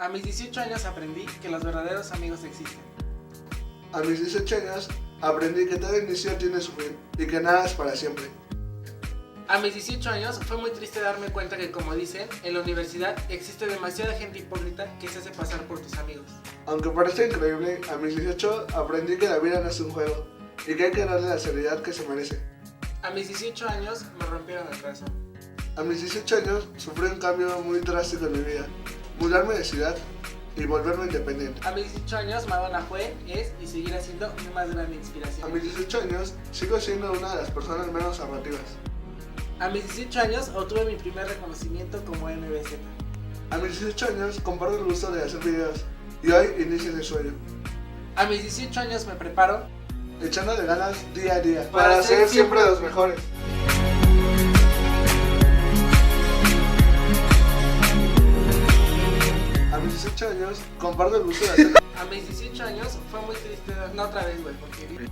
A mis 18 años aprendí que los verdaderos amigos existen. A mis 18 años aprendí que todo inicio tiene su fin y que nada es para siempre. A mis 18 años fue muy triste darme cuenta que, como dicen, en la universidad existe demasiada gente hipócrita que se hace pasar por tus amigos. Aunque parezca increíble, a mis 18 aprendí que la vida no es un juego y que hay que darle la seriedad que se merece. A mis 18 años me rompieron el corazón. A mis 18 años sufrí un cambio muy drástico en mi vida, mudarme de ciudad y volverme independiente. A mis 18 años Madonna fue, es y seguirá siendo mi más grande A inspiración. mis 18 años sigo siendo una de las personas menos ahorrativas. A mis 18 años obtuve mi primer reconocimiento como MBZ. A mis 18 años comparto el gusto de hacer videos y hoy inicio ese sueño, A mis 18 años me preparo echándole ganas día a día Para ser siempre los mejores. A mis 18 años comparto el gusto de hacer. A mis 18 años fue muy triste, no otra vez, güey, porque